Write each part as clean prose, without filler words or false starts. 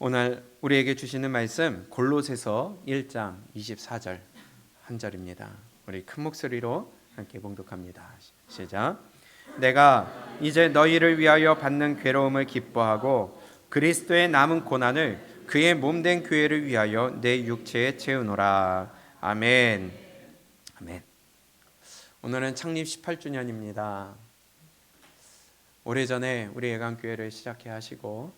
오늘 우리에게 주시는 말씀 골로새서 1장 24절 한 절입니다. 우리 큰 목소리로 함께 봉독합니다. 시작. 내가 이제 너희를 위하여 받는 괴로움을 기뻐하고 그리스도의 남은 고난을 그의 몸된 교회를 위하여 내 육체에 채우노라. 아멘. 아멘. 오늘은 창립 18주년입니다. 오래전에 우리 예강교회를 시작해 하시고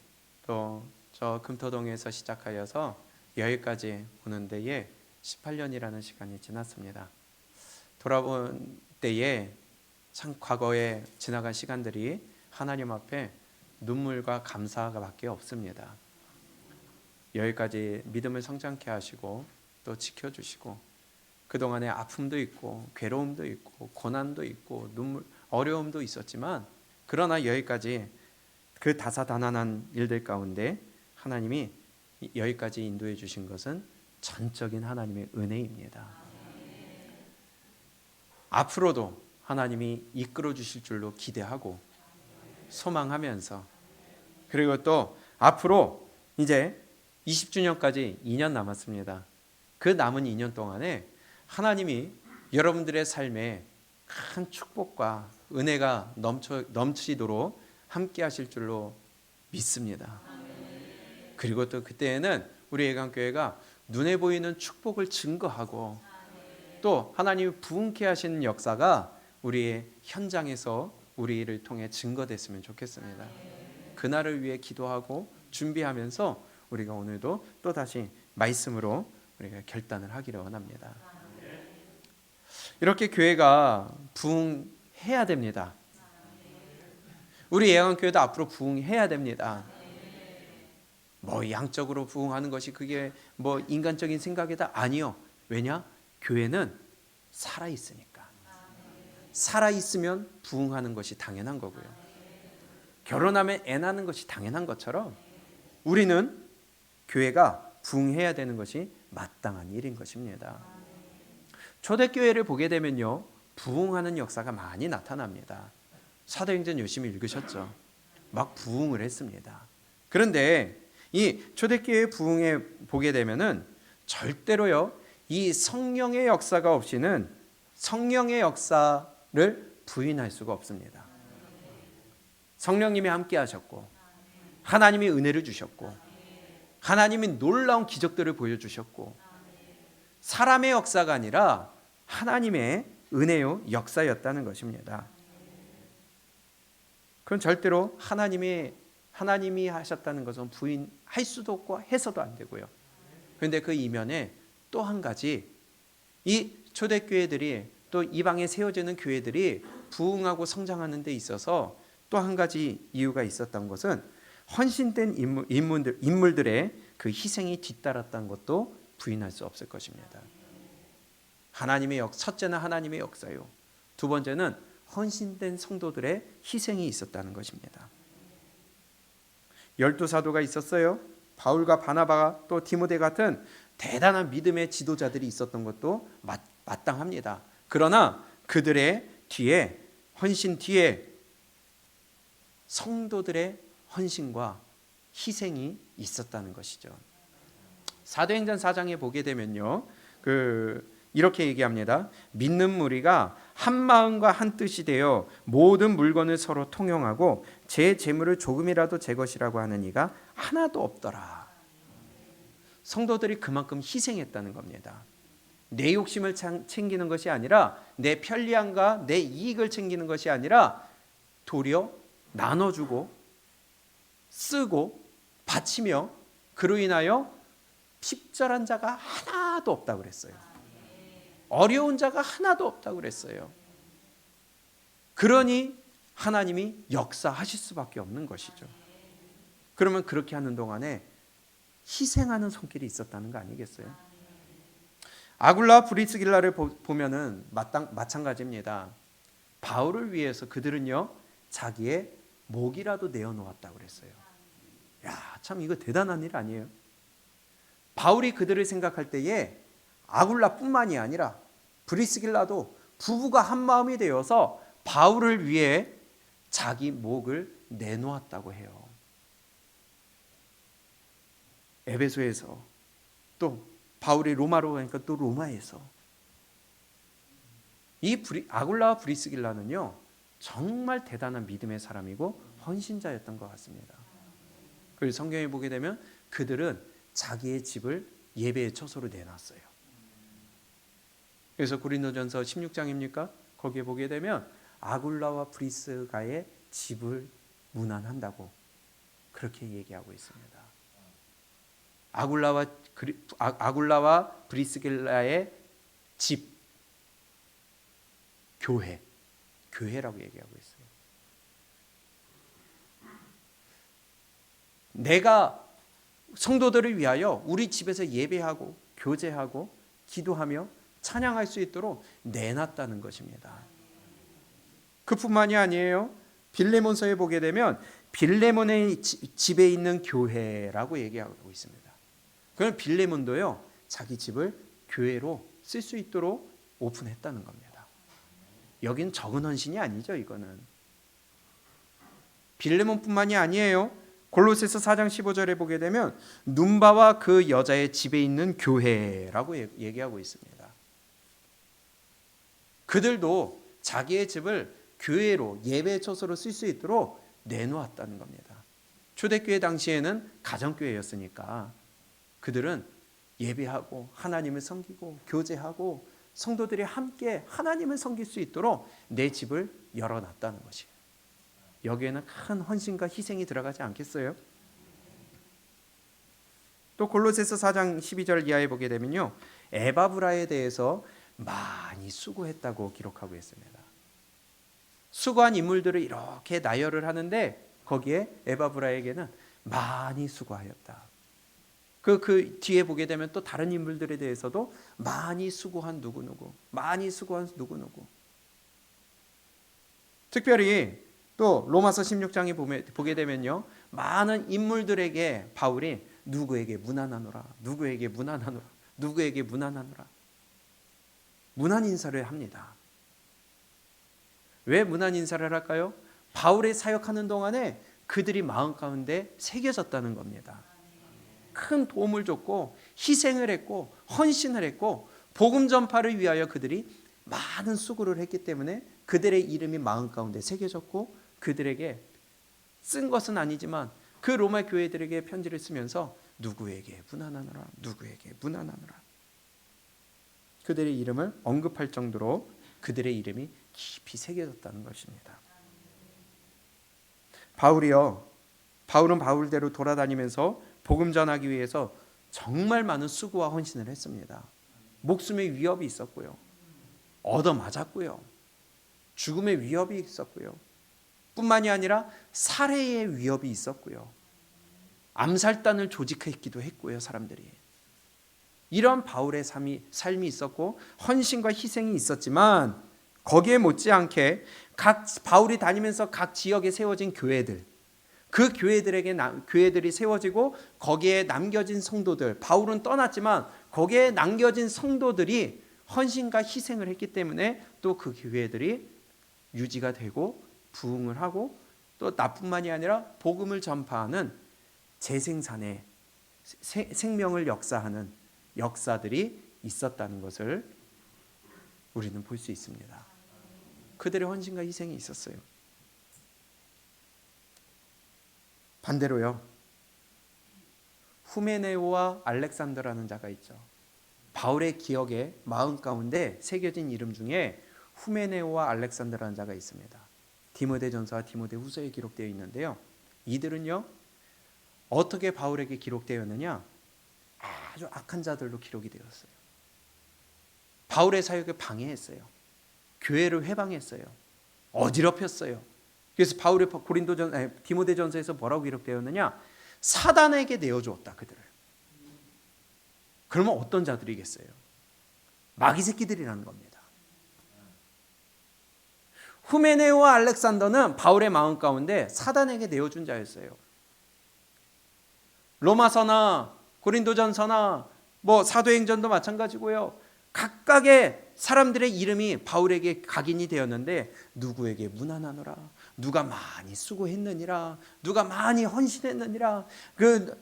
또 저 금토동에서 시작하여서 여기까지 오는 데에 18년이라는 시간이 지났습니다. 돌아본 때에 참 과거에 지나간 시간들이 하나님 앞에 눈물과 감사가 밖에 없습니다. 여기까지 믿음을 성장케 하시고 또 지켜주시고 그동안에 아픔도 있고 괴로움도 있고 고난도 있고 눈물, 어려움도 있었지만 그러나 여기까지 그 다사다난한 일들 가운데 하나님이 여기까지 인도해 주신 것은 전적인 하나님의 은혜입니다. 앞으로도 하나님이 이끌어 주실 줄로 기대하고 소망하면서 그리고 또 앞으로 이제 20주년까지 2년 남았습니다. 그 남은 2년 동안에 하나님이 여러분들의 삶에 큰 축복과 은혜가 넘치도록 함께 하실 줄로 믿습니다. 그리고 또 그때에는 우리 예강교회가 눈에 보이는 축복을 증거하고 또 하나님이 부흥케 하시는 역사가 우리의 현장에서 우리를 통해 증거됐으면 좋겠습니다. 그날을 위해 기도하고 준비하면서 우리가 오늘도 또다시 말씀으로 우리가 결단을 하기를 원합니다. 이렇게 교회가 부흥해야 됩니다. 우리 예강교회도 앞으로 부흥해야 됩니다. 뭐 양적으로 부흥하는 것이 그게 뭐 인간적인 생각이다? 아니요. 왜냐? 교회는 살아있으니까. 살아있으면 부흥하는 것이 당연한 거고요. 결혼하면 애 낳는 것이 당연한 것처럼 우리는 교회가 부흥해야 되는 것이 마땅한 일인 것입니다. 초대교회를 보게 되면요, 부흥하는 역사가 많이 나타납니다. 사도행전 열심히 읽으셨죠? 막 부흥을 했습니다. 그런데 이 초대교회 부흥에 보게 되면은 절대로요, 이 성령의 역사가 없이는 성령의 역사를 부인할 수가 없습니다. 성령님이 함께 하셨고 하나님이 은혜를 주셨고 하나님이 놀라운 기적들을 보여주셨고 사람의 역사가 아니라 하나님의 은혜요 역사였다는 것입니다. 그건 절대로 하나님이 하셨다는 것은 부인할 수도 없고 해서도 안 되고요. 그런데 그 이면에 또 한 가지, 이 초대교회들이 또 이방에 세워지는 교회들이 부흥하고 성장하는 데 있어서 또 한 가지 이유가 있었던 것은 헌신된 인물들의 그 희생이 뒤따랐다는 것도 부인할 수 없을 것입니다. 첫째는 하나님의 역사요. 두 번째는 헌신된 성도들의 희생이 있었다는 것입니다. 12사도가 있었어요. 바울과 바나바가 또 디모데 같은 대단한 믿음의 지도자들이 있었던 것도 마땅합니다. 그러나 그들의 뒤에 헌신 뒤에 성도들의 헌신과 희생이 있었다는 것이죠. 사도행전 4장에 보게 되면요, 이렇게 얘기합니다. 믿는 무리가 한 마음과 한 뜻이 되어 모든 물건을 서로 통용하고 제 재물을 조금이라도 제 것이라고 하는 이가 하나도 없더라. 성도들이 그만큼 희생했다는 겁니다. 내 욕심을 챙기는 것이 아니라 내 편리함과 내 이익을 챙기는 것이 아니라 도리어 나눠주고 쓰고 바치며 그로 인하여 핍절한 자가 하나도 없다고 그랬어요. 어려운 자가 하나도 없다고 그랬어요. 그러니 하나님이 역사하실 수밖에 없는 것이죠. 그러면 그렇게 하는 동안에 희생하는 손길이 있었다는 거 아니겠어요? 아굴라 브리스길라를 보면은 마찬가지입니다. 바울을 위해서 그들은요, 자기의 목이라도 내어놓았다고 그랬어요. 야, 참 이거 대단한 일 아니에요? 바울이 그들을 생각할 때에 아굴라뿐만이 아니라 브리스길라도 부부가 한 마음이 되어서 바울을 위해 자기 목을 내놓았다고 해요. 에베소에서, 또 바울이 로마로 가니까 또 로마에서. 이 아굴라와 브리스길라는요 정말 대단한 믿음의 사람이고 헌신자였던 것 같습니다. 그리고 성경에 보게 되면 그들은 자기의 집을 예배의 처소로 내놨어요. 그래서 고린도전서 16장입니까? 거기에 보게 되면 아굴라와 브리스가의 집을 문안한다고 그렇게 얘기하고 있습니다. 아굴라와 브리스길라의 집, 교회라고 얘기하고 있어요. 내가 성도들을 위하여 우리 집에서 예배하고 교제하고 기도하며 찬양할 수 있도록 내놨다는 것입니다. 그뿐만이 아니에요. 빌레몬서에 보게 되면 빌레몬의 집에 있는 교회라고 얘기하고 있습니다. 그럼 빌레몬도요 자기 집을 교회로 쓸 수 있도록 오픈했다는 겁니다. 여긴 적은 헌신이 아니죠. 이거는 빌레몬뿐만이 아니에요. 골로새서 4장 15절에 보게 되면 눈바와 그 여자의 집에 있는 교회라고 얘기하고 있습니다. 그들도 자기의 집을 교회로 예배 처소로 쓸 수 있도록 내놓았다는 겁니다. 초대교회 당시에는 가정교회였으니까 그들은 예배하고 하나님을 섬기고 교제하고 성도들이 함께 하나님을 섬길 수 있도록 내 집을 열어놨다는 것이에요. 여기에는 큰 헌신과 희생이 들어가지 않겠어요? 또 골로새서 4장 12절 이하에 보게 되면요 에바브라에 대해서 많이 수고했다고 기록하고 있습니다. 수고한 인물들을 이렇게 나열을 하는데 거기에 에바브라에게는 많이 수고하였다. 그 뒤에 보게 되면 또 다른 인물들에 대해서도 많이 수고한 누구누구, 많이 수고한 누구누구. 특별히 또 로마서 16장에 보게 되면요 많은 인물들에게 바울이 누구에게 문안하노라, 누구에게 문안하노라, 누구에게 문안하노라 문안 인사를 합니다. 왜 문안 인사를 할까요? 바울의 사역하는 동안에 그들이 마음 가운데 새겨졌다는 겁니다. 큰 도움을 줬고 희생을 했고 헌신을 했고 복음 전파를 위하여 그들이 많은 수고를 했기 때문에 그들의 이름이 마음 가운데 새겨졌고 그들에게 쓴 것은 아니지만 그 로마 교회들에게 편지를 쓰면서 누구에게 문안하노라, 누구에게 문안하노라 그들의 이름을 언급할 정도로 그들의 이름이 깊이 새겨졌다는 것입니다. 바울은 바울대로 돌아다니면서 복음 전하기 위해서 정말 많은 수고와 헌신을 했습니다. 목숨의 위협이 있었고요. 얻어맞았고요. 죽음의 위협이 있었고요. 뿐만이 아니라 살해의 위협이 있었고요. 암살단을 조직했기도 했고요. 사람들이. 이런 바울의 삶이 있었고 헌신과 희생이 있었지만 거기에 못지않게 바울이 다니면서 각 지역에 세워진 교회들, 그 교회들이 세워지고 거기에 남겨진 성도들, 바울은 떠났지만 거기에 남겨진 성도들이 헌신과 희생을 했기 때문에 또 그 교회들이 유지가 되고 부흥을 하고 또 나뿐만이 아니라 복음을 전파하는 재생산의 생명을 역사하는 역사들이 있었다는 것을 우리는 볼 수 있습니다. 그들의 헌신과 희생이 있었어요. 반대로요. 후메네오와 알렉산더라는 자가 있죠. 바울의 기억에 마음 가운데 새겨진 이름 중에 후메네오와 알렉산더라는 자가 있습니다. 디모데전서와 디모데후서에 기록되어 있는데요. 이들은요. 어떻게 바울에게 기록되었느냐? 아주 악한 자들로 기록이 되었어요. 바울의 사역을 방해했어요. 교회를 회방했어요. 어지럽혔어요. 그래서 바울이 디모데전서에서 뭐라고 기록되었느냐? 사단에게 내어주었다 그들을. 그러면 어떤 자들이겠어요? 마귀 새끼들이라는 겁니다. 후메네오와 알렉산더는 바울의 마음 가운데 사단에게 내어준 자였어요. 로마서나 고린도전서나 사도행전도 마찬가지고요. 각각의 사람들의 이름이 바울에게 각인이 되었는데 누구에게 문안하노라, 누가 많이 수고했느니라, 누가 많이 헌신했느니라, 그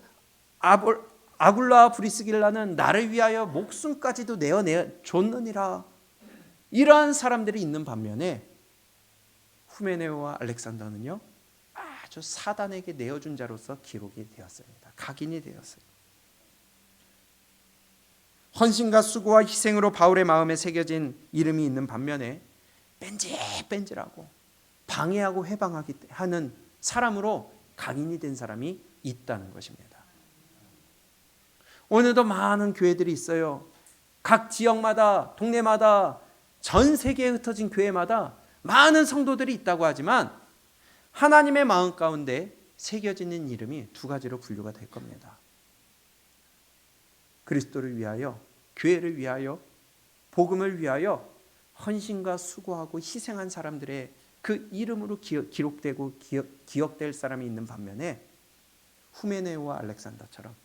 아굴라 브리스길라는 나를 위하여 목숨까지도 내어 줬느니라. 이러한 사람들이 있는 반면에 후메네오와 알렉산더는요, 아주 사단에게 내어준 자로서 기록이 되었습니다. 각인이 되었어요. 헌신과 수고와 희생으로 바울의 마음에 새겨진 이름이 있는 반면에 뺀질뺀질하고 방해하고 하는 사람으로 각인이 된 사람이 있다는 것입니다. 오늘도 많은 교회들이 있어요. 각 지역마다, 동네마다, 전 세계에 흩어진 교회마다 많은 성도들이 있다고 하지만 하나님의 마음 가운데 새겨지는 이름이 두 가지로 분류가 될 겁니다. 그리스도를 위하여, 교회를 위하여, 복음을 위하여 헌신과 수고하고 희생한 사람들의 그 이름으로 기록되고 기억될 사람이 있는 반면에 후메네오와 알렉산더처럼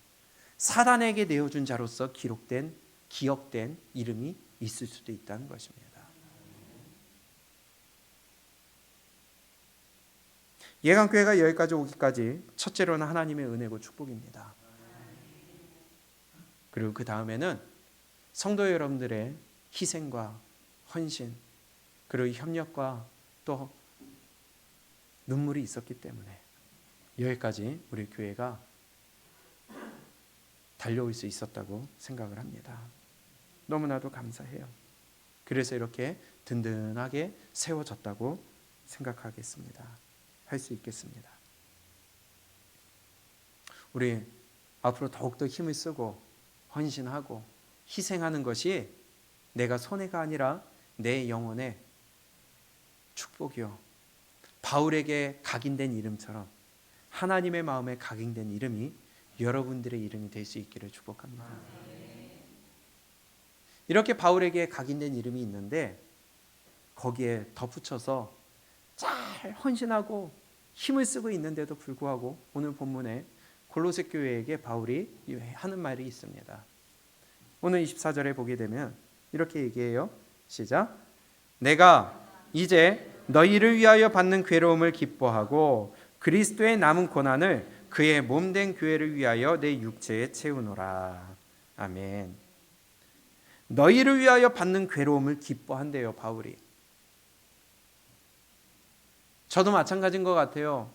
사단에게 내어준 자로서 기억된 이름이 있을 수도 있다는 것입니다. 예강교회가 여기까지 오기까지 첫째로는 하나님의 은혜고 축복입니다. 그리고 그 다음에는 성도 여러분들의 희생과 헌신, 그리고 협력과 또 눈물이 있었기 때문에 여기까지 우리 교회가 달려올 수 있었다고 생각을 합니다. 너무나도 감사해요. 그래서 이렇게 든든하게 세워졌다고 생각하겠습니다. 할 수 있겠습니다. 우리 앞으로 더욱더 힘을 쓰고 헌신하고 희생하는 것이 내가 손해가 아니라 내 영혼의 축복이요, 바울에게 각인된 이름처럼 하나님의 마음에 각인된 이름이 여러분들의 이름이 될 수 있기를 축복합니다. 이렇게 바울에게 각인된 이름이 있는데 거기에 덧붙여서 잘 헌신하고 힘을 쓰고 있는데도 불구하고 오늘 본문에 골로새 교회에게 바울이 하는 말이 있습니다. 오늘 24절에 보게 되면 이렇게 얘기해요. 시작. 내가 이제 너희를 위하여 받는 괴로움을 기뻐하고 그리스도의 남은 고난을 그의 몸된 교회를 위하여 내 육체에 채우노라. 아멘. 너희를 위하여 받는 괴로움을 기뻐한대요, 바울이. 저도 마찬가지인 것 같아요.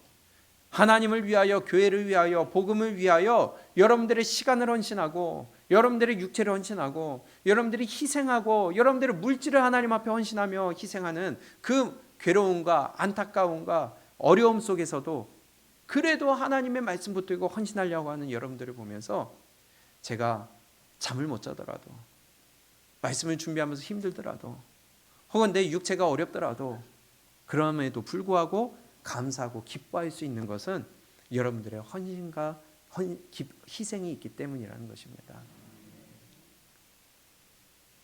하나님을 위하여, 교회를 위하여, 복음을 위하여 여러분들의 시간을 헌신하고 여러분들의 육체를 헌신하고 여러분들이 희생하고 여러분들의 물질을 하나님 앞에 헌신하며 희생하는 그 괴로움과 안타까움과 어려움 속에서도 그래도 하나님의 말씀 붙들고 헌신하려고 하는 여러분들을 보면서 제가 잠을 못 자더라도, 말씀을 준비하면서 힘들더라도, 혹은 내 육체가 어렵더라도 그럼에도 불구하고 감사하고 기뻐할 수 있는 것은 여러분들의 헌신과 희생이 있기 때문이라는 것입니다.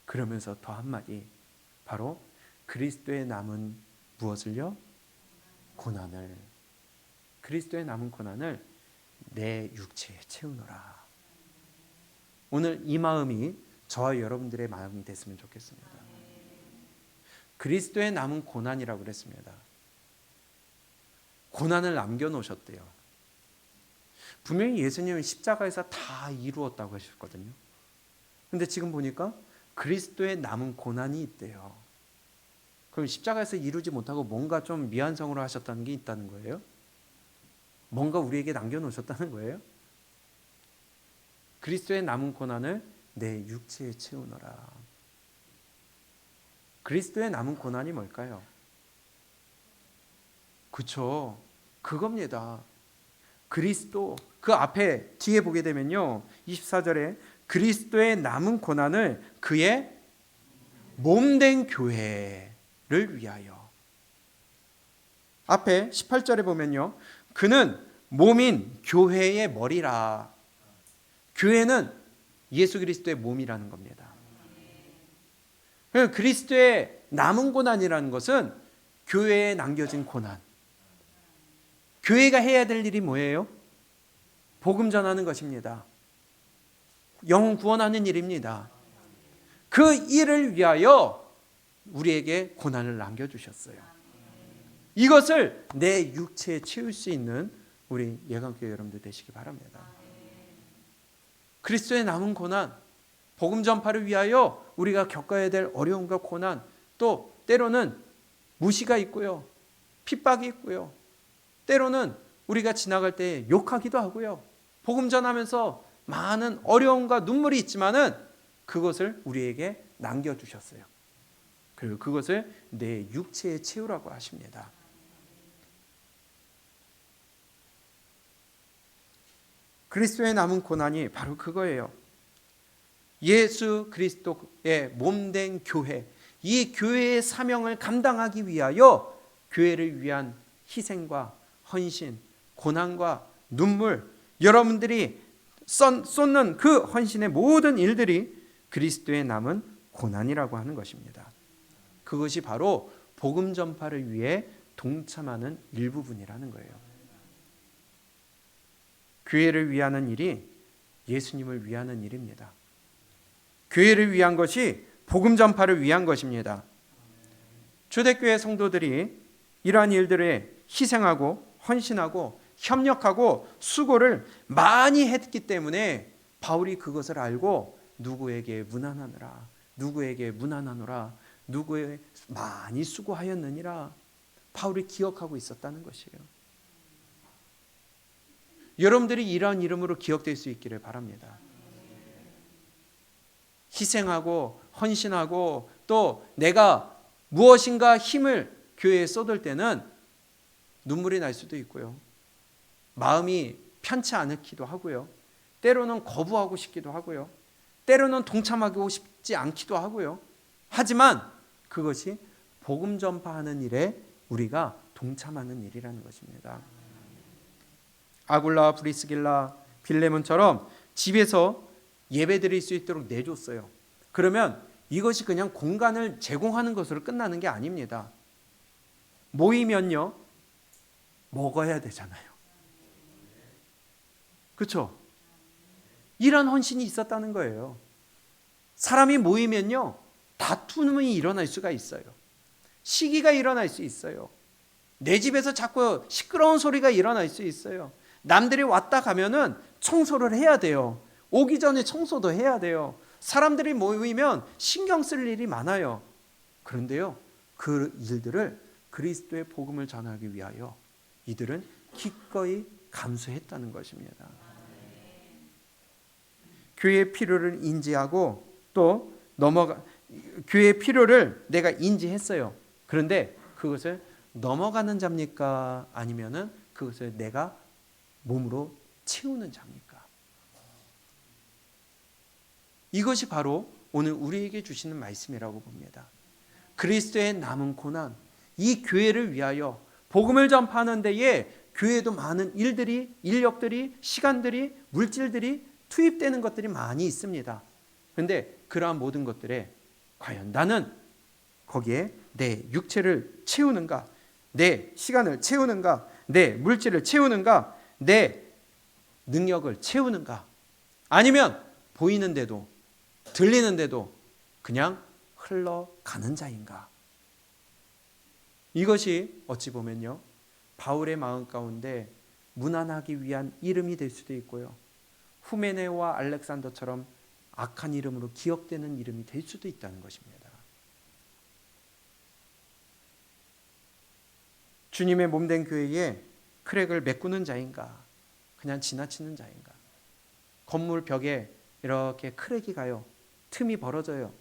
그러면서 더 한마디, 바로 그리스도의 남은 무엇을요? 고난을, 그리스도의 남은 고난을 내 육체에 채우노라. 오늘 이 마음이 저와 여러분들의 마음이 됐으면 좋겠습니다. 그리스도의 남은 고난이라고 그랬습니다. 고난을 남겨놓으셨대요. 분명히 예수님은 십자가에서 다 이루었다고 하셨거든요. 근데 지금 보니까 그리스도의 남은 고난이 있대요. 그럼 십자가에서 이루지 못하고 뭔가 좀 미완성으로 하셨다는 게 있다는 거예요? 뭔가 우리에게 남겨놓으셨다는 거예요? 그리스도의 남은 고난을 내 육체에 채우노라. 그리스도의 남은 고난이 뭘까요? 그쵸, 그겁니다. 그리스도, 그 앞에 뒤에 보게 되면요, 24절에 그리스도의 남은 고난을 그의 몸된 교회를 위하여. 앞에 18절에 보면요, 그는 몸인 교회의 머리라. 교회는 예수 그리스도의 몸이라는 겁니다. 그리스도의 남은 고난이라는 것은 교회에 남겨진 고난. 교회가 해야 될 일이 뭐예요? 복음 전하는 것입니다. 영혼 구원하는 일입니다. 그 일을 위하여 우리에게 고난을 남겨주셨어요. 이것을 내 육체에 채울 수 있는 우리 예강교회 여러분들 되시기 바랍니다. 그리스도의 남은 고난, 복음 전파를 위하여 우리가 겪어야 될 어려움과 고난, 또 때로는 무시가 있고요, 핍박이 있고요, 때로는 우리가 지나갈 때 욕하기도 하고요, 복음 전하면서 많은 어려움과 눈물이 있지만은 그것을 우리에게 남겨주셨어요. 그리고 그것을 내 육체에 채우라고 하십니다. 그리스도의 남은 고난이 바로 그거예요. 예수 그리스도의 몸된 교회, 이 교회의 사명을 감당하기 위하여 교회를 위한 희생과 헌신, 고난과 눈물, 여러분들이 쏟는 그 헌신의 모든 일들이 그리스도의 남은 고난이라고 하는 것입니다. 그것이 바로 복음 전파를 위해 동참하는 일부분이라는 거예요. 교회를 위하는 일이 예수님을 위하는 일입니다. 교회를 위한 것이 복음 전파를 위한 것입니다. 초대교회 성도들이 이러한 일들에 희생하고 헌신하고 협력하고 수고를 많이 했기 때문에 바울이 그것을 알고 누구에게 문안하노라, 누구에게 문안하노라, 누구에 많이 수고하였느니라 바울이 기억하고 있었다는 것이에요. 여러분들이 이러한 이름으로 기억될 수 있기를 바랍니다. 희생하고 헌신하고 또 내가 무엇인가 힘을 교회에 쏟을 때는 눈물이 날 수도 있고요, 마음이 편치 않기도 하고요, 때로는 거부하고 싶기도 하고요, 때로는 동참하고 싶지 않기도 하고요. 하지만 그것이 복음 전파하는 일에 우리가 동참하는 일이라는 것입니다. 아굴라, 브리스길라, 빌레몬처럼 집에서 예배드릴 수 있도록 내줬어요. 그러면 이것이 그냥 공간을 제공하는 것으로 끝나는 게 아닙니다. 모이면요, 먹어야 되잖아요. 그렇죠? 이런 헌신이 있었다는 거예요. 사람이 모이면요, 다툼이 일어날 수가 있어요. 시기가 일어날 수 있어요. 내 집에서 자꾸 시끄러운 소리가 일어날 수 있어요. 남들이 왔다 가면은 청소를 해야 돼요. 오기 전에 청소도 해야 돼요. 사람들이 모이면 신경 쓸 일이 많아요. 그런데요, 그 일들을 그리스도의 복음을 전하기 위하여 이들은 기꺼이 감수했다는 것입니다. 교회의 필요를 인지하고 또 교회의 필요를 내가 인지했어요. 그런데 그것을 넘어가는 자입니까? 아니면은 그것을 내가 몸으로 채우는 자입니까? 이것이 바로 오늘 우리에게 주시는 말씀이라고 봅니다. 그리스도의 남은 고난, 이 교회를 위하여 복음을 전파하는 데에 교회도 많은 일들이, 인력들이, 시간들이, 물질들이 투입되는 것들이 많이 있습니다. 그런데 그러한 모든 것들에 과연 나는 거기에 내 육체를 채우는가, 내 시간을 채우는가, 내 물질을 채우는가, 내 능력을 채우는가, 아니면 보이는데도 들리는데도 그냥 흘러가는 자인가. 이것이 어찌 보면요, 바울의 마음 가운데 문안하기 위한 이름이 될 수도 있고요, 후메네와 알렉산더처럼 악한 이름으로 기억되는 이름이 될 수도 있다는 것입니다. 주님의 몸된 교회에 크랙을 메꾸는 자인가, 그냥 지나치는 자인가. 건물 벽에 이렇게 크랙이 가요, 틈이 벌어져요.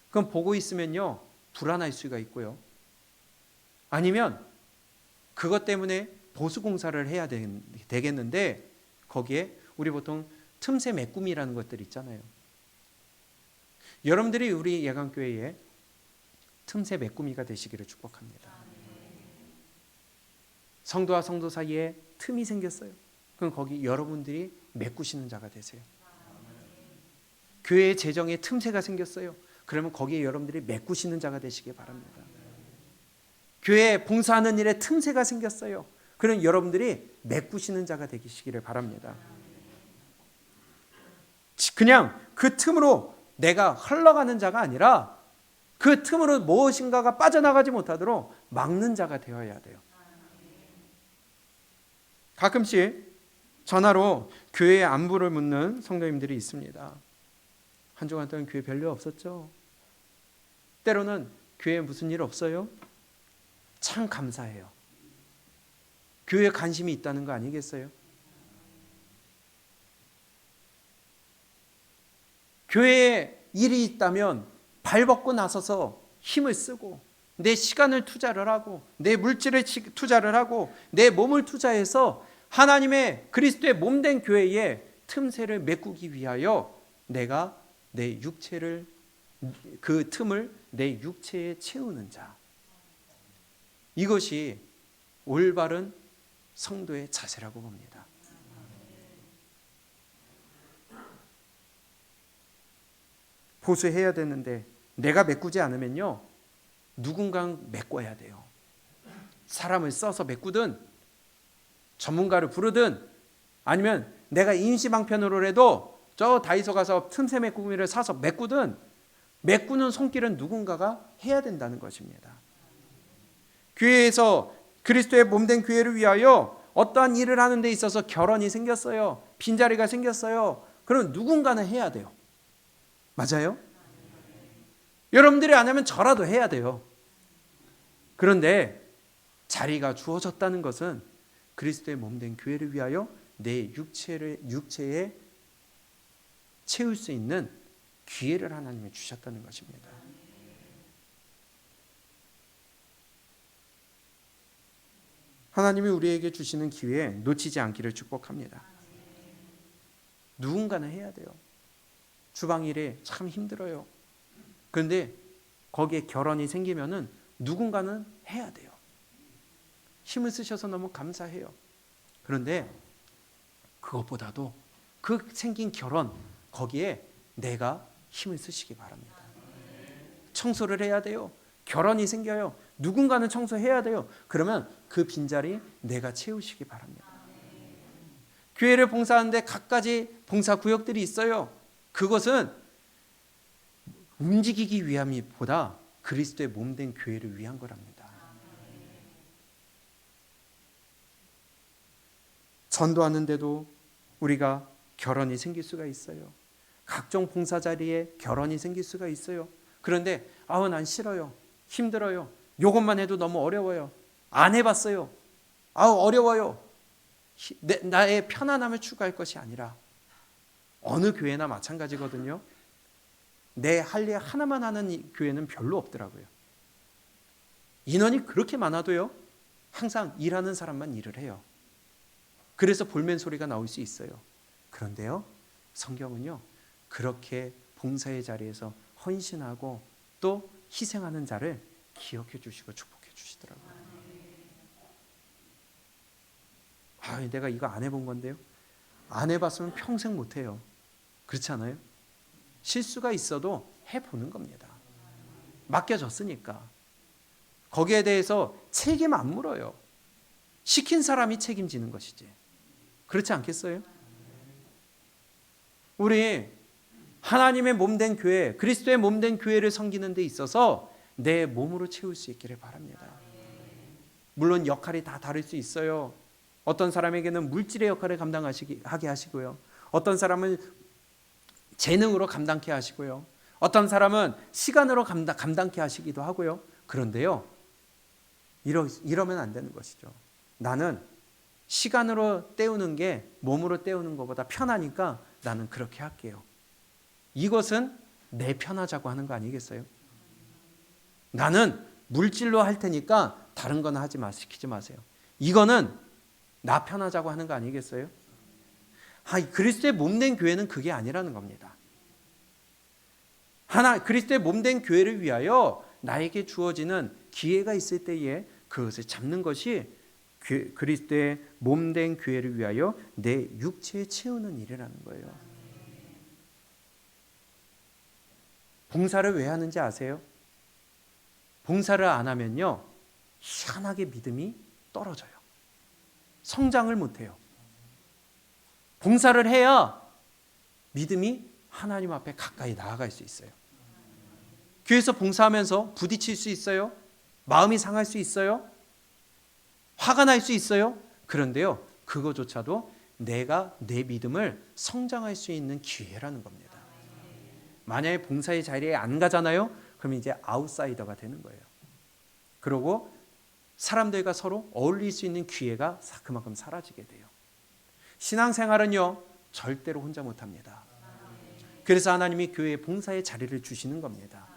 그럼 보고 있으면요, 불안할 수가 있고요, 아니면 그것 때문에 보수공사를 해야 되겠는데 거기에 우리 보통 틈새 메꾸미라는 것들 있잖아요. 여러분들이 우리 예강교회에 틈새 메꾸미가 되시기를 축복합니다. 성도와 성도 사이에 틈이 생겼어요. 그럼 거기 여러분들이 메꾸시는 자가 되세요. 교회의 재정에 틈새가 생겼어요. 그러면 거기에 여러분들이 메꾸시는 자가 되시기 바랍니다. 교회에 봉사하는 일에 틈새가 생겼어요. 그럼 여러분들이 메꾸시는 자가 되시기를 바랍니다. 그냥 그 틈으로 내가 흘러가는 자가 아니라 그 틈으로 무엇인가가 빠져나가지 못하도록 막는 자가 되어야 돼요. 가끔씩 전화로 교회의 안부를 묻는 성도님들이 있습니다. 한 주간 동안 교회 별일 없었죠? 때로는 교회에 무슨 일 없어요? 참 감사해요. 교회에 관심이 있다는 거 아니겠어요? 교회에 일이 있다면 발벗고 나서서 힘을 쓰고 내 시간을 투자를 하고 내 물질을 투자를 하고 내 몸을 투자해서 하나님의 그리스도의 몸된 교회에 틈새를 메꾸기 위하여 내가 내 육체를 그 틈을 내 육체에 채우는 자, 이것이 올바른 성도의 자세라고 봅니다. 보수해야 되는데 내가 메꾸지 않으면요, 누군가 메꿔야 돼요. 사람을 써서 메꾸든 전문가를 부르든 아니면 내가 임시방편으로라도 저 다이소 가서 틈새 메꾸기를 사서 메꾸든 메꾸는 손길은 누군가가 해야 된다는 것입니다. 교회에서 그리스도의 몸된 교회를 위하여 어떠한 일을 하는 데 있어서 결혼이 생겼어요. 빈자리가 생겼어요. 그럼 누군가는 해야 돼요. 맞아요? 여러분들이 안 하면 저라도 해야 돼요. 그런데 자리가 주어졌다는 것은 그리스도의 몸된 교회를 위하여 내 육체에 채울 수 있는 기회를 하나님이 주셨다는 것입니다. 하나님이 우리에게 주시는 기회에 놓치지 않기를 축복합니다. 누군가는 해야 돼요. 주방 일에 참 힘들어요. 그런데 거기에 결혼이 생기면은 누군가는 해야 돼요. 힘을 쓰셔서 너무 감사해요. 그런데 그것보다도 그 생긴 결혼, 거기에 내가 힘을 쓰시기 바랍니다. 청소를 해야 돼요. 결혼이 생겨요. 누군가는 청소해야 돼요. 그러면 그 빈자리 내가 채우시기 바랍니다. 교회를 봉사하는데 각가지 봉사 구역들이 있어요. 그것은 움직이기 위함보다 그리스도의 몸된 교회를 위한 거랍니다. 전도하는데도 우리가 결혼이 생길 수가 있어요. 각종 봉사 자리에 결혼이 생길 수가 있어요. 그런데 난 싫어요. 힘들어요. 이것만 해도 너무 어려워요. 안 해봤어요. 어려워요. 나의 편안함을 추구할 것이 아니라 어느 교회나 마찬가지거든요. 내 할 일 하나만 하는 교회는 별로 없더라고요. 인원이 그렇게 많아도요, 항상 일하는 사람만 일을 해요. 그래서 볼멘 소리가 나올 수 있어요. 그런데요, 성경은요, 그렇게 봉사의 자리에서 헌신하고 또 희생하는 자를 기억해 주시고 축복해 주시더라고요. 내가 이거 안 해본 건데요. 안 해봤으면 평생 못해요. 그렇지 않아요? 실수가 있어도 해보는 겁니다. 맡겨졌으니까. 거기에 대해서 책임 안 물어요. 시킨 사람이 책임지는 것이지. 그렇지 않겠어요? 우리 하나님의 몸된 교회, 그리스도의 몸된 교회를 섬기는 데 있어서 내 몸으로 채울 수 있기를 바랍니다. 물론 역할이 다 다를 수 있어요. 어떤 사람에게는 물질의 역할을 하게 하시고요. 어떤 사람은 재능으로 감당케 하시고요. 어떤 사람은 시간으로 감당케 하시기도 하고요. 그런데요, 이러면 안 되는 것이죠. 나는 시간으로 때우는 게 몸으로 때우는 것보다 편하니까 나는 그렇게 할게요. 이것은 내 편하자고 하는 거 아니겠어요? 나는 물질로 할 테니까 다른 건 시키지 마세요. 이거는 나 편하자고 하는 거 아니겠어요? 그리스도의 몸된 교회는 그게 아니라는 겁니다. 그리스도의 몸된 교회를 위하여 나에게 주어지는 기회가 있을 때에 그것을 잡는 것이 그리스도의 몸된 교회를 위하여 내 육체에 채우는 일이라는 거예요. 봉사를 왜 하는지 아세요? 봉사를 안 하면요, 희한하게 믿음이 떨어져요. 성장을 못해요. 봉사를 해야 믿음이 하나님 앞에 가까이 나아갈 수 있어요. 교회에서 봉사하면서 부딪힐 수 있어요. 마음이 상할 수 있어요. 화가 날 수 있어요. 그런데요, 그거조차도 내가 내 믿음을 성장할 수 있는 기회라는 겁니다. 만약에 봉사의 자리에 안 가잖아요. 그럼 이제 아웃사이더가 되는 거예요. 그리고 사람들과 서로 어울릴 수 있는 기회가 그만큼 사라지게 돼요. 신앙생활은요, 절대로 혼자 못합니다. 그래서 하나님이 교회에 봉사의 자리를 주시는 겁니다.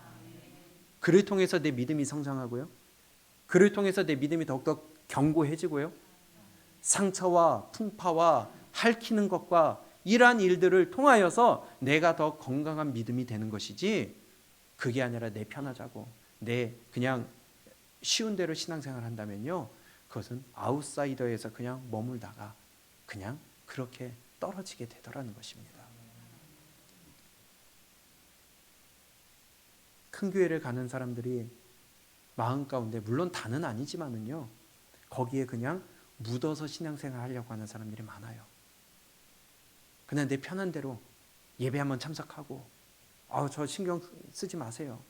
그를 통해서 내 믿음이 성장하고요. 그를 통해서 내 믿음이 더욱더 견고해지고요. 상처와 풍파와 핥히는 것과 이러한 일들을 통하여서 내가 더 건강한 믿음이 되는 것이지, 그게 아니라 내 편하자고 내 그냥 쉬운 대로 신앙생활 한다면요, 그것은 아웃사이더에서 그냥 머물다가 그냥 그렇게 떨어지게 되더라는 것입니다. 큰 교회를 가는 사람들이 마음 가운데, 물론 다는 아니지만은요, 거기에 그냥 묻어서 신앙생활 하려고 하는 사람들이 많아요. 그냥 내 편한 대로 예배 한번 참석하고, 저 신경 쓰지 마세요,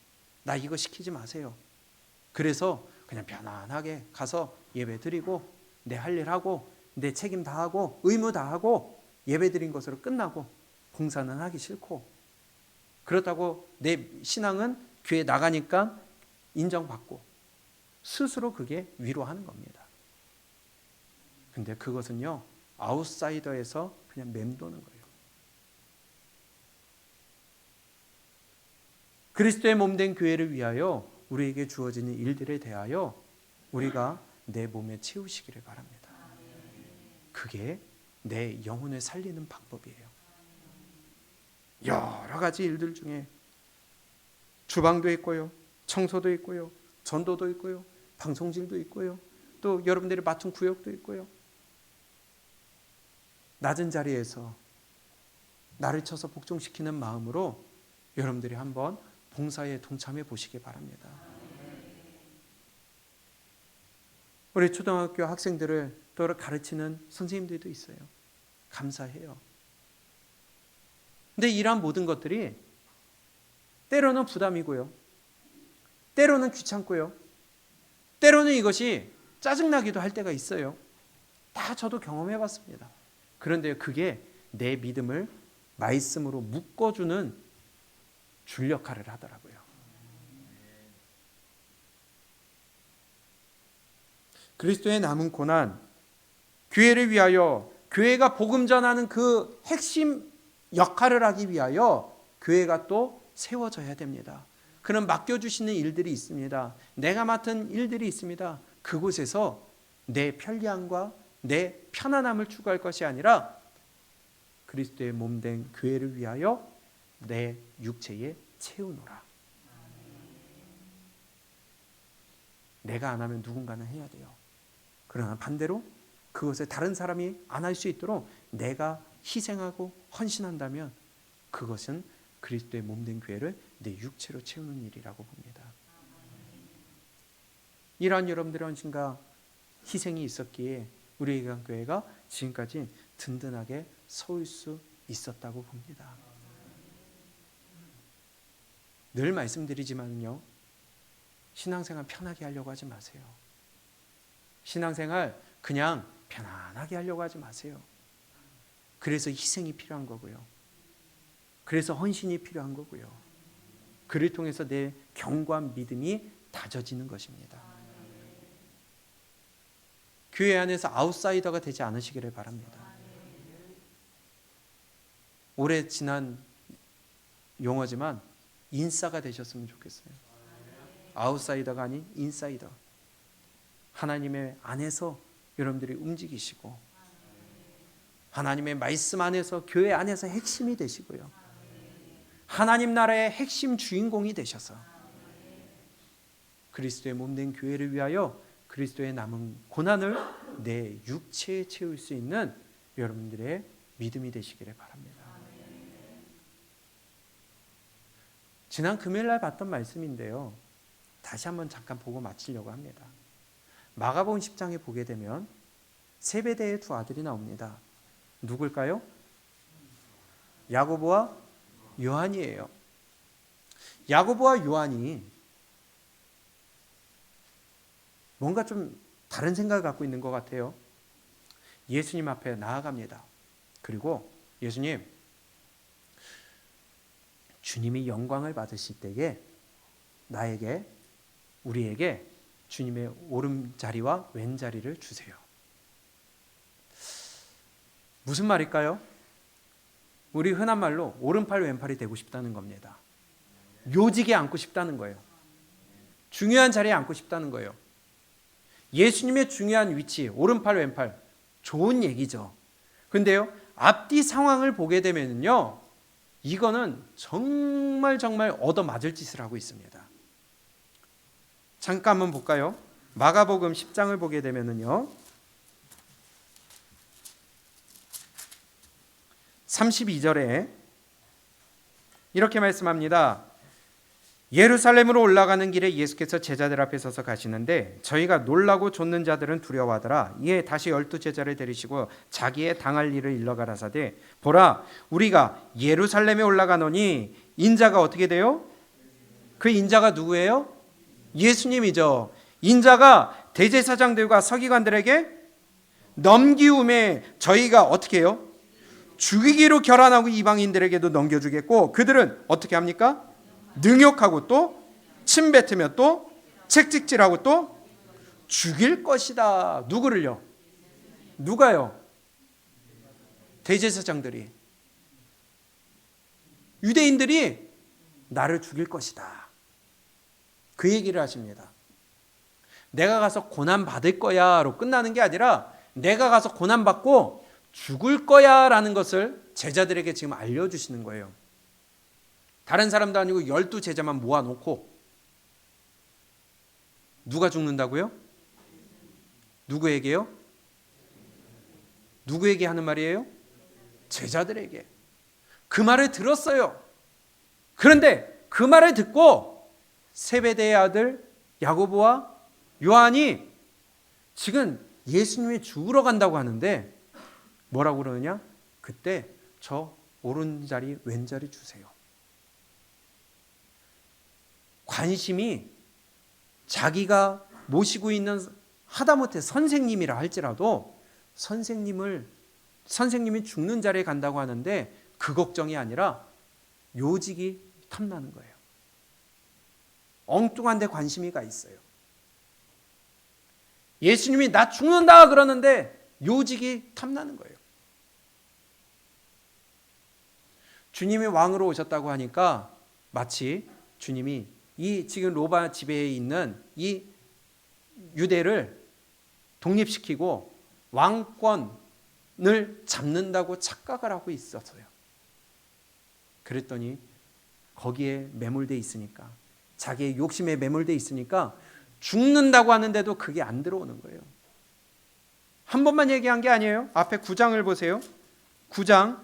나 이거 시키지 마세요. 그래서 그냥 편안하게 가서 예배 드리고 내 할 일 하고 내 책임 다 하고 의무 다 하고 예배 드린 것으로 끝나고 봉사는 하기 싫고, 그렇다고 내 신앙은 교회 나가니까 인정받고 스스로 그게 위로하는 겁니다. 근데 그것은요, 아웃사이더에서 그냥 맴도는 거예요. 그리스도의 몸된 교회를 위하여 우리에게 주어지는 일들에 대하여 우리가 내 몸에 채우시기를 바랍니다. 그게 내 영혼을 살리는 방법이에요. 여러 가지 일들 중에 주방도 있고요, 청소도 있고요, 전도도 있고요, 방송질도 있고요, 또 여러분들이 맡은 구역도 있고요. 낮은 자리에서 나를 쳐서 복종시키는 마음으로 여러분들이 한번 봉사에 동참해 보시기 바랍니다. 우리 초등학교 학생들을 또 가르치는 선생님들도 있어요. 감사해요. 근데 이러한 모든 것들이 때로는 부담이고요, 때로는 귀찮고요, 때로는 이것이 짜증나기도 할 때가 있어요. 다 저도 경험해 봤습니다. 그런데 그게 내 믿음을 말씀으로 묶어주는 줄 역할을 하더라고요. 그리스도의 남은 고난, 교회를 위하여, 교회가 복음 전하는 그 핵심 역할을 하기 위하여 교회가 또 세워져야 됩니다. 그런 맡겨주시는 일들이 있습니다. 내가 맡은 일들이 있습니다. 그곳에서 내 편리함과 내 편안함을 추구할 것이 아니라 그리스도의 몸된 교회를 위하여 내 육체에 채우노라. 내가 안 하면 누군가는 해야 돼요. 그러나 반대로 그것을 다른 사람이 안 할 수 있도록 내가 희생하고 헌신한다면 그것은 그리스도의 몸된 교회를 내 육체로 채우는 일이라고 봅니다. 이러한 여러분들의 헌신과 희생이 있었기에 우리 예강교회가 지금까지 든든하게 서올 수 있었다고 봅니다. 늘 말씀드리지만요, 신앙생활 편하게 하려고 하지 마세요. 신앙생활 그냥 편안하게 하려고 하지 마세요. 그래서 희생이 필요한 거고요, 그래서 헌신이 필요한 거고요, 그를 통해서 내 견고한 믿음이 다져지는 것입니다. 교회 안에서 아웃사이더가 되지 않으시기를 바랍니다. 오래 지난 용어지만 인싸가 되셨으면 좋겠어요. 아웃사이더가 아닌 인사이더. 하나님의 안에서 여러분들이 움직이시고 하나님의 말씀 안에서, 교회 안에서 핵심이 되시고요, 하나님 나라의 핵심 주인공이 되셔서 그리스도의 몸된 교회를 위하여 그리스도의 남은 고난을 내 육체에 채울 수 있는 여러분들의 믿음이 되시기를 바랍니다. 지난 금요일날 봤던 말씀인데요, 다시 한번 잠깐 보고 마치려고 합니다. 마가복음 10장에 보게 되면 세베대의 두 아들이 나옵니다. 누굴까요? 야고보와 요한이에요. 야고보와 요한이 뭔가 좀 다른 생각을 갖고 있는 것 같아요. 예수님 앞에 나아갑니다. 그리고 예수님, 주님이 영광을 받으실 때에 나에게, 우리에게 주님의 오른자리와 왼자리를 주세요. 무슨 말일까요? 우리 흔한 말로 오른팔 왼팔이 되고 싶다는 겁니다. 요직에 앉고 싶다는 거예요. 중요한 자리에 앉고 싶다는 거예요. 예수님의 중요한 위치, 오른팔 왼팔, 좋은 얘기죠. 근데요, 앞뒤 상황을 보게 되면요, 이거는 정말 얻어맞을 짓을 하고 있습니다. 잠깐 한번 볼까요? 마가복음 10장을 보게 되면요, 32절에 이렇게 말씀합니다. 예루살렘으로 올라가는 길에 예수께서 제자들 앞에 서서 가시는데 저희가 놀라고 좇는 자들은 두려워하더라. 이에 다시 12 제자를 데리시고 자기의 당할 일을 일러가라사대 보라, 우리가 예루살렘에 올라가노니 인자가 어떻게 돼요? 그 인자가 누구예요? 예수님이죠. 인자가 대제사장들과 서기관들에게 넘기움에 저희가 어떻게 해요? 죽이기로 결단하고 이방인들에게도 넘겨주겠고, 그들은 어떻게 합니까? 능욕하고 또 침뱉으며 또 책찍질하고 또 죽일 것이다. 누구를요? 누가요? 대제사장들이, 유대인들이 나를 죽일 것이다. 그 얘기를 하십니다. 내가 가서 고난 받을 거야로 끝나는 게 아니라 내가 가서 고난 받고 죽을 거야라는 것을 제자들에게 지금 알려주시는 거예요. 다른 사람도 아니고 12 제자만 모아놓고 누가 죽는다고요? 누구에게요? 누구에게 하는 말이에요? 제자들에게. 그 말을 들었어요. 그런데 그 말을 듣고 세베대의 아들 야고보와 요한이 지금 예수님이 죽으러 간다고 하는데 뭐라고 그러느냐? 그때 저 오른자리 왼자리 주세요. 관심이 자기가 모시고 있는 하다못해 선생님이라 할지라도 선생님이 죽는 자리에 간다고 하는데 그 걱정이 아니라 요직이 탐나는 거예요. 엉뚱한 데 관심이 가 있어요. 예수님이 나 죽는다 그러는데 요직이 탐나는 거예요. 주님이 왕으로 오셨다고 하니까 마치 주님이 이 지금 로마 지배에 있는 이 유대를 독립시키고 왕권을 잡는다고 착각을 하고 있었어요. 그랬더니 거기에 매몰돼 있으니까, 자기의 욕심에 매몰돼 있으니까 죽는다고 하는데도 그게 안 들어오는 거예요. 한 번만 얘기한 게 아니에요. 앞에 9장을 보세요. 9장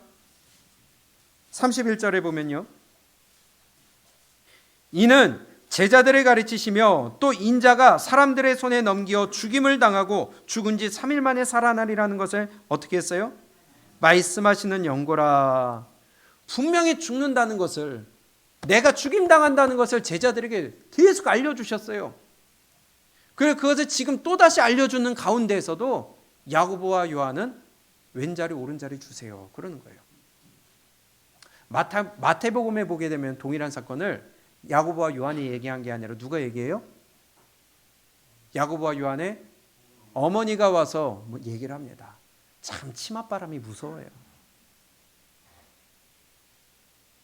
31절에 보면요, 이는 제자들을 가르치시며 또 인자가 사람들의 손에 넘겨 죽임을 당하고 죽은 지 3일 만에 살아나리라는 것을 어떻게 했어요? 말씀하시는 연고라. 분명히 죽는다는 것을, 내가 죽임당한다는 것을 제자들에게 계속 알려주셨어요. 그래서 그것을 지금 또다시 알려주는 가운데에서도 야고보와 요한은 왼자리 오른자리 주세요 그러는 거예요. 마태복음에 보게 되면 동일한 사건을 야고보와 요한이 얘기한 게 아니라 누가 얘기해요? 야고보와 요한의 어머니가 와서 얘기를 합니다. 참 치맛바람이 무서워요.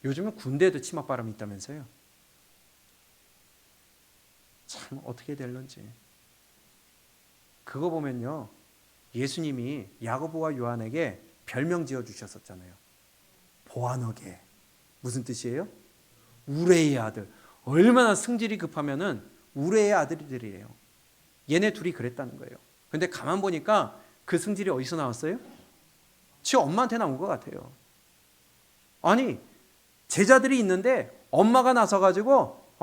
요즘은 군대에도 치맛바람이 있다면서요. 참 어떻게 될런지. 그거 보면요, 예수님이 야고보와 요한에게 별명 지어주셨었잖아요. 보아너게. 무슨 뜻이에요? 우레의 아들. 얼마나 승질이 급하면은 우레의 아들들이에요. 얘네 둘이 그랬다는 거예요. 근데 가만 보니까 그 승질이 어디서 나왔어요? 지 엄마한테 나온 것 같아요. 아니, 제자들이 있는데 엄마가 나서가지고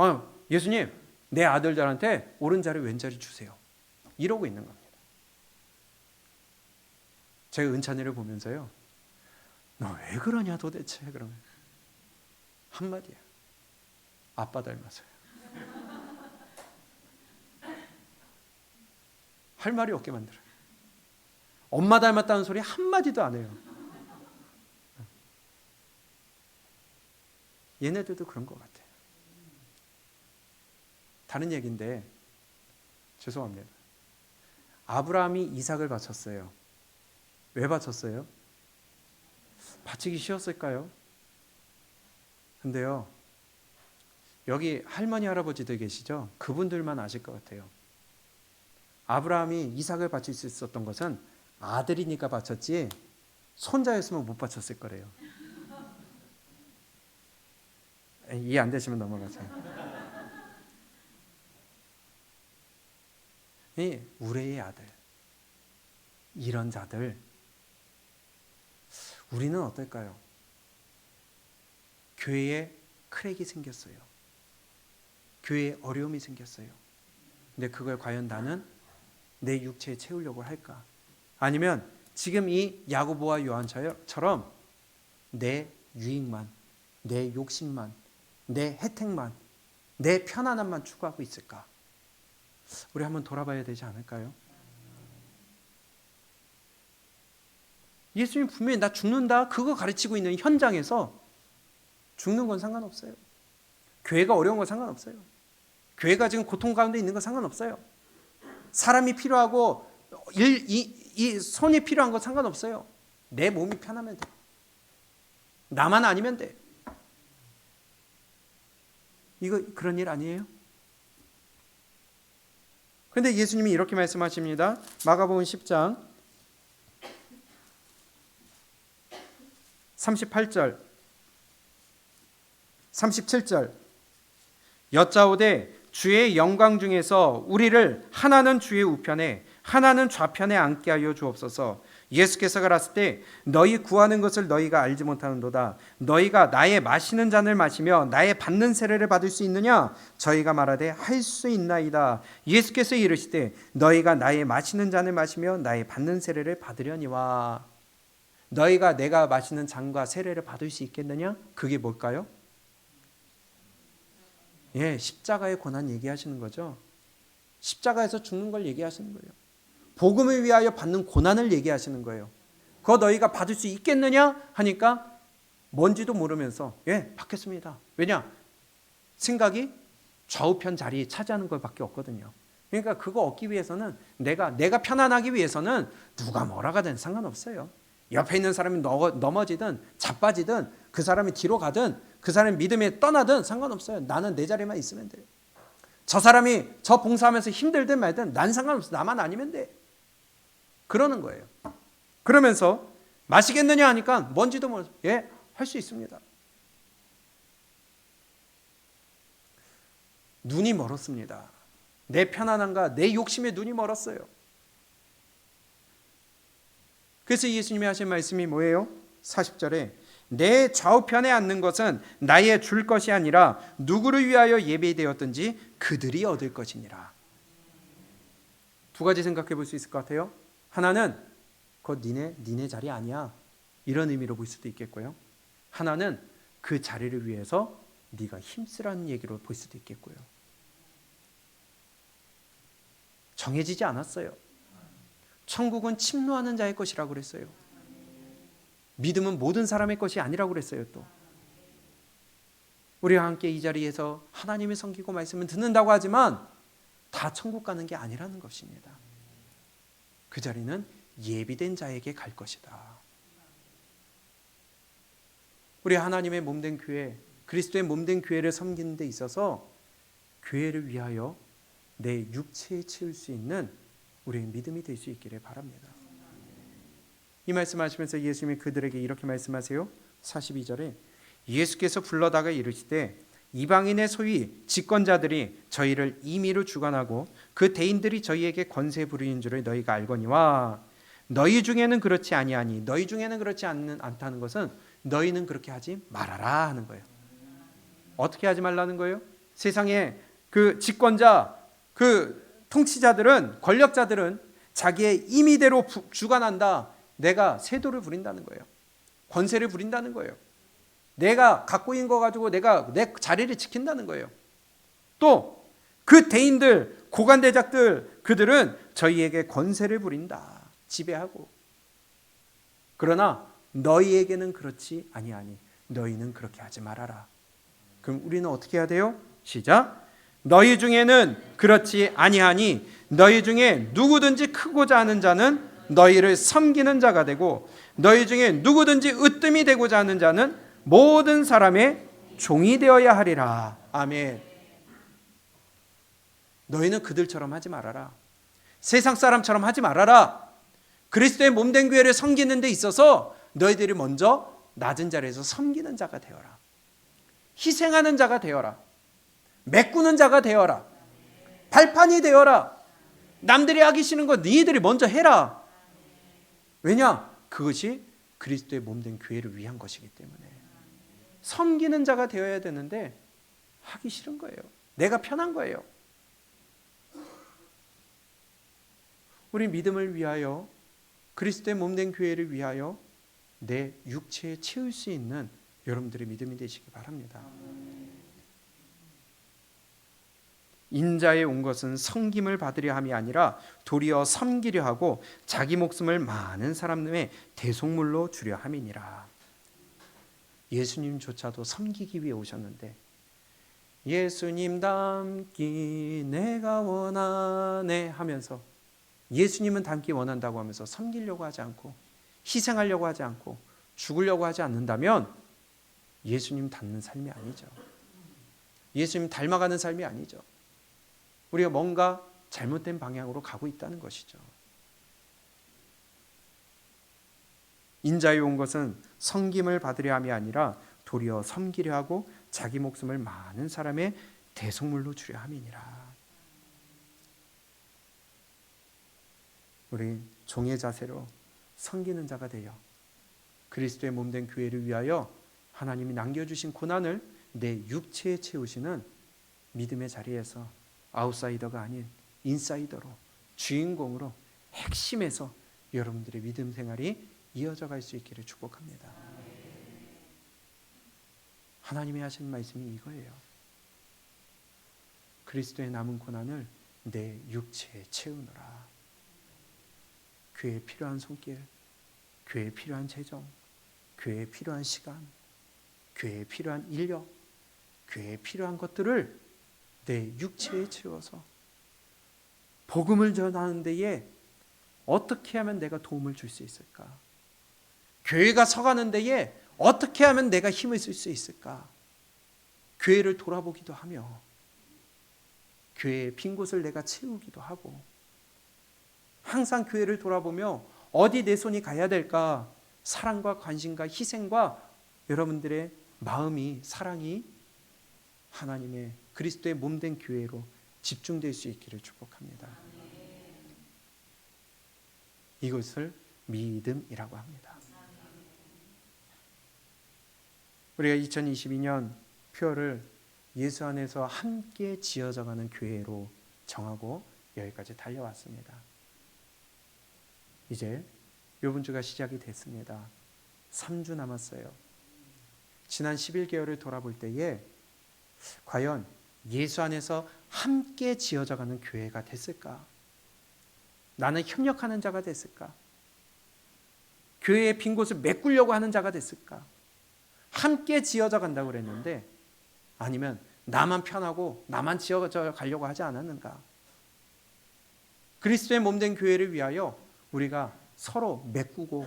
예수님, 내 아들들한테 오른자리 왼자리 주세요. 이러고 있는 겁니다. 제가 은찬이를 보면서요, 너 왜 그러냐 도대체. 그러면 한마디야. 아빠 닮아서요. 할 말이 없게 만들어요. 엄마 닮았다는 소리 한마디도 안 해요. 얘네들도 그런 것 같아요. 다른 얘기인데 죄송합니다. 아브라함이 이삭을 바쳤어요. 왜 바쳤어요? 바치기 쉬웠을까요? 근데요, 여기 할머니 할아버지들 계시죠? 그분들만 아실 것 같아요. 아브라함이 이삭을 바칠 수 있었던 것은 아들이니까 바쳤지 손자였으면 못 바쳤을 거래요. 이해 안 되시면 넘어가세요. 이 우레의 아들, 이런 자들, 우리는 어떨까요? 교회에 크랙이 생겼어요. 교회에 어려움이 생겼어요. 근데 그걸 과연 나는 내 육체에 채우려고 할까? 아니면 지금 이 야고보와 요한처럼 내 유익만, 내 욕심만, 내 혜택만, 내 편안함만 추구하고 있을까? 우리 한번 돌아봐야 되지 않을까요? 예수님 분명히 나 죽는다 그거 가르치고 있는 현장에서 죽는 건 상관없어요. 교회가 어려운 건 상관없어요. 교회가 지금 고통 가운데 있는 건 상관없어요. 사람이 필요하고 이 손이 필요한 건 상관없어요. 내 몸이 편하면 돼. 나만 아니면 돼. 이거 그런 일 아니에요? 그런데 예수님이 이렇게 말씀하십니다. 마가복음 10장 38절 37절 여짜오되 주의 영광 중에서 우리를 하나는 주의 우편에 하나는 좌편에 앉게 하여 주옵소서. 예수께서 가라사대 때 너희 구하는 것을 너희가 알지 못하는도다. 너희가 나의 마시는 잔을 마시며 나의 받는 세례를 받을 수 있느냐? 저희가 말하되 할 수 있나이다. 예수께서 이르시되 너희가 나의 마시는 잔을 마시며 나의 받는 세례를 받으려니와. 너희가 내가 마시는 잔과 세례를 받을 수 있겠느냐? 그게 뭘까요? 예, 십자가의 고난 얘기하시는 거죠. 십자가에서 죽는 걸 얘기하시는 거예요. 복음을 위하여 받는 고난을 얘기하시는 거예요. 그거 너희가 받을 수 있겠느냐? 하니까 뭔지도 모르면서 예, 받겠습니다. 왜냐? 생각이 좌우편 자리 차지하는 것밖에 없거든요. 그러니까 그거 얻기 위해서는 내가 편안하기 위해서는 누가 뭐라 가든 상관없어요. 옆에 있는 사람이 넘어지든 자빠지든 그 사람이 뒤로 가든 그 사람이 믿음에 떠나든 상관없어요. 나는 내 자리만 있으면 돼요. 저 사람이 저 봉사하면서 힘들든 말든 난 상관없어. 나만 아니면 돼. 그러는 거예요. 그러면서 마시겠느냐 하니까 뭔지도 모르겠어요. 예, 할 수 있습니다. 눈이 멀었습니다. 내 편안함과 내 욕심에 눈이 멀었어요. 그래서 예수님이 하신 말씀이 뭐예요? 40절에 내 좌우편에 앉는 것은 나의 줄 것이 아니라 누구를 위하여 예비되었든지 그들이 얻을 것이니라. 두 가지 생각해 볼 수 있을 것 같아요. 하나는 그거 니네 자리 아니야. 이런 의미로 볼 수도 있겠고요. 하나는 그 자리를 위해서 네가 힘쓰라는 얘기로 볼 수도 있겠고요. 정해지지 않았어요. 천국은 침노하는 자의 것이라고 그랬어요. 믿음은 모든 사람의 것이 아니라고 그랬어요. 또 우리와 함께 이 자리에서 하나님을 섬기고 말씀을 듣는다고 하지만 다 천국 가는 게 아니라는 것입니다. 그 자리는 예비된 자에게 갈 것이다. 우리 하나님의 몸된 교회, 그리스도의 몸된 교회를 섬기는 데 있어서 교회를 위하여 내 육체에 채울 수 있는 우리의 믿음이 될 수 있기를 바랍니다. 이 말씀하시면서 예수님이 그들에게 이렇게 말씀하세요. 42절에 예수께서 불러다가 이르시되 이방인의 소위 집권자들이 저희를 임의로 주관하고 그 대인들이 저희에게 권세 부리는 줄을 너희가 알거니와 너희 중에는 그렇지 아니하니 너희 중에는 그렇지 않다는 것은 너희는 그렇게 하지 말아라 하는 거예요. 어떻게 하지 말라는 거예요? 세상에 그 집권자, 그 통치자들은, 권력자들은 자기의 임의대로 주관한다. 내가 세도를 부린다는 거예요. 권세를 부린다는 거예요. 내가 갖고 있는 거 가지고 내가 내 자리를 지킨다는 거예요. 또 그 대인들, 고관대작들, 그들은 저희에게 권세를 부린다. 지배하고. 그러나 너희에게는 그렇지 아니하니 너희는 그렇게 하지 말아라. 그럼 우리는 어떻게 해야 돼요? 시작. 너희 중에는 그렇지 아니하니 너희 중에 누구든지 크고자 하는 자는 너희를 섬기는 자가 되고 너희 중에 누구든지 으뜸이 되고자 하는 자는 모든 사람의 종이 되어야 하리라. 아멘. 너희는 그들처럼 하지 말아라. 세상 사람처럼 하지 말아라. 그리스도의 몸된 교회를 섬기는 데 있어서 너희들이 먼저 낮은 자리에서 섬기는 자가 되어라. 희생하는 자가 되어라. 메꾸는 자가 되어라. 발판이 되어라. 남들이 하기 싫은 거 너희들이 먼저 해라. 왜냐? 그것이 그리스도의 몸된 교회를 위한 것이기 때문에. 섬기는 자가 되어야 되는데 하기 싫은 거예요. 내가 편한 거예요. 우리 믿음을 위하여, 그리스도의 몸된 교회를 위하여 내 육체에 채울 수 있는 여러분들의 믿음이 되시기 바랍니다. 인자에 온 것은 섬김을 받으려 함이 아니라 도리어 섬기려 하고 자기 목숨을 많은 사람의 대속물로 주려 함이니라. 예수님조차도 섬기기 위해 오셨는데 예수님 닮기 내가 원하네 하면서, 예수님은 닮기 원한다고 하면서 섬기려고 하지 않고 희생하려고 하지 않고 죽으려고 하지 않는다면 예수님 닮는 삶이 아니죠. 예수님 닮아가는 삶이 아니죠. 우리가 뭔가 잘못된 방향으로 가고 있다는 것이죠. 인자에 온 것은 섬김을 받으려 함이 아니라 도리어 섬기려 하고 자기 목숨을 많은 사람의 대속물로 주려 함이니라. 우리 종의 자세로 섬기는 자가 되어 그리스도의 몸된 교회를 위하여 하나님이 남겨주신 고난을 내 육체에 채우시는 믿음의 자리에서 아웃사이더가 아닌 인사이더로, 주인공으로, 핵심에서 여러분들의 믿음 생활이 이어져 갈 수 있기를 축복합니다. 하나님이 하신 말씀이 이거예요. 그리스도의 남은 고난을 내 육체에 채우노라. 교회에 필요한 손길, 교회에 필요한 재정, 교회에 필요한 시간, 교회에 필요한 인력, 교회에 필요한 것들을 내 육체에 채워서 복음을 전하는 데에 어떻게 하면 내가 도움을 줄 수 있을까? 교회가 서가는 데에 어떻게 하면 내가 힘을 쓸 수 있을까? 교회를 돌아보기도 하며 교회의 빈 곳을 내가 채우기도 하고, 항상 교회를 돌아보며 어디 내 손이 가야 될까? 사랑과 관심과 희생과 여러분들의 마음이, 사랑이 하나님의 그리스도의 몸된 교회로 집중될 수 있기를 축복합니다. 이것을 믿음이라고 합니다. 우리가 2022년 표어를 예수 안에서 함께 지어져가는 교회로 정하고 여기까지 달려왔습니다. 이제 이번 주가 시작이 됐습니다. 3주 남았어요. 지난 11개월을 돌아볼 때에 과연 예수 안에서 함께 지어져가는 교회가 됐을까? 나는 협력하는 자가 됐을까? 교회의 빈 곳을 메꾸려고 하는 자가 됐을까? 함께 지어져 간다고 그랬는데, 아니면 나만 편하고 나만 지어져 가려고 하지 않았는가? 그리스도의 몸된 교회를 위하여 우리가 서로 메꾸고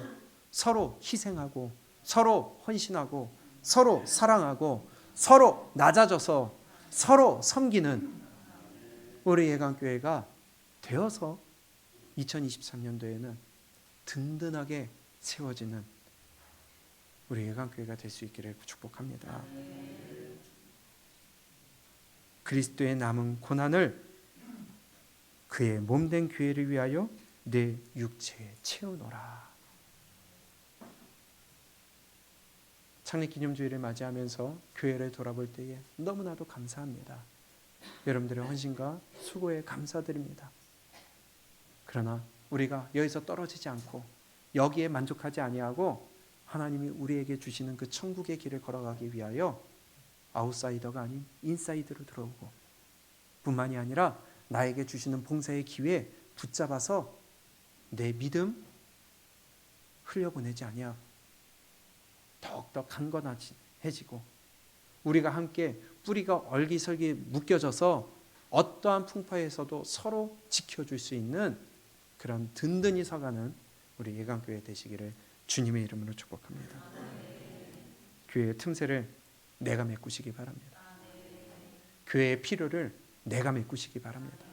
서로 희생하고 서로 헌신하고 서로 사랑하고 서로 낮아져서 서로 섬기는 우리 예강교회가 되어서 2023년도에는 든든하게 세워지는 우리 예강교회가 될 수 있기를 축복합니다. 그리스도의 남은 고난을 그의 몸된 교회를 위하여 내 육체에 채우노라. 창립기념주일을 맞이하면서 교회를 돌아볼 때에 너무나도 감사합니다. 여러분들의 헌신과 수고에 감사드립니다. 그러나 우리가 여기서 떨어지지 않고 여기에 만족하지 아니하고 하나님이 우리에게 주시는 그 천국의 길을 걸어가기 위하여 아웃사이더가 아닌 인사이드로 들어오고, 뿐만이 아니라 나에게 주시는 봉사의 기회에 붙잡아서 내 믿음 흘려보내지 아니하고 더욱더 강건해지고 우리가 함께 뿌리가 얼기설기 묶여져서 어떠한 풍파에서도 서로 지켜줄 수 있는 그런 든든히 서가는 우리 예강교회 되시기를 주님의 이름으로 축복합니다. 교회의 틈새를 내가 메꾸시기 바랍니다. 교회의 필요를 내가 메꾸시기 바랍니다.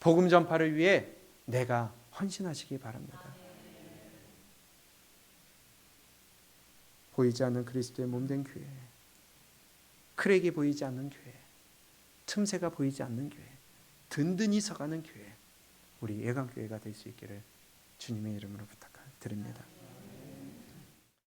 복음 전파를 위해 내가 헌신하시기 바랍니다. 보이지 않는 그리스도의 몸된 교회, 크랙이 보이지 않는 교회, 틈새가 보이지 않는 교회, 든든히 서가는 교회, 우리 예강교회가 될 수 있기를 주님의 이름으로 부탁드립니다.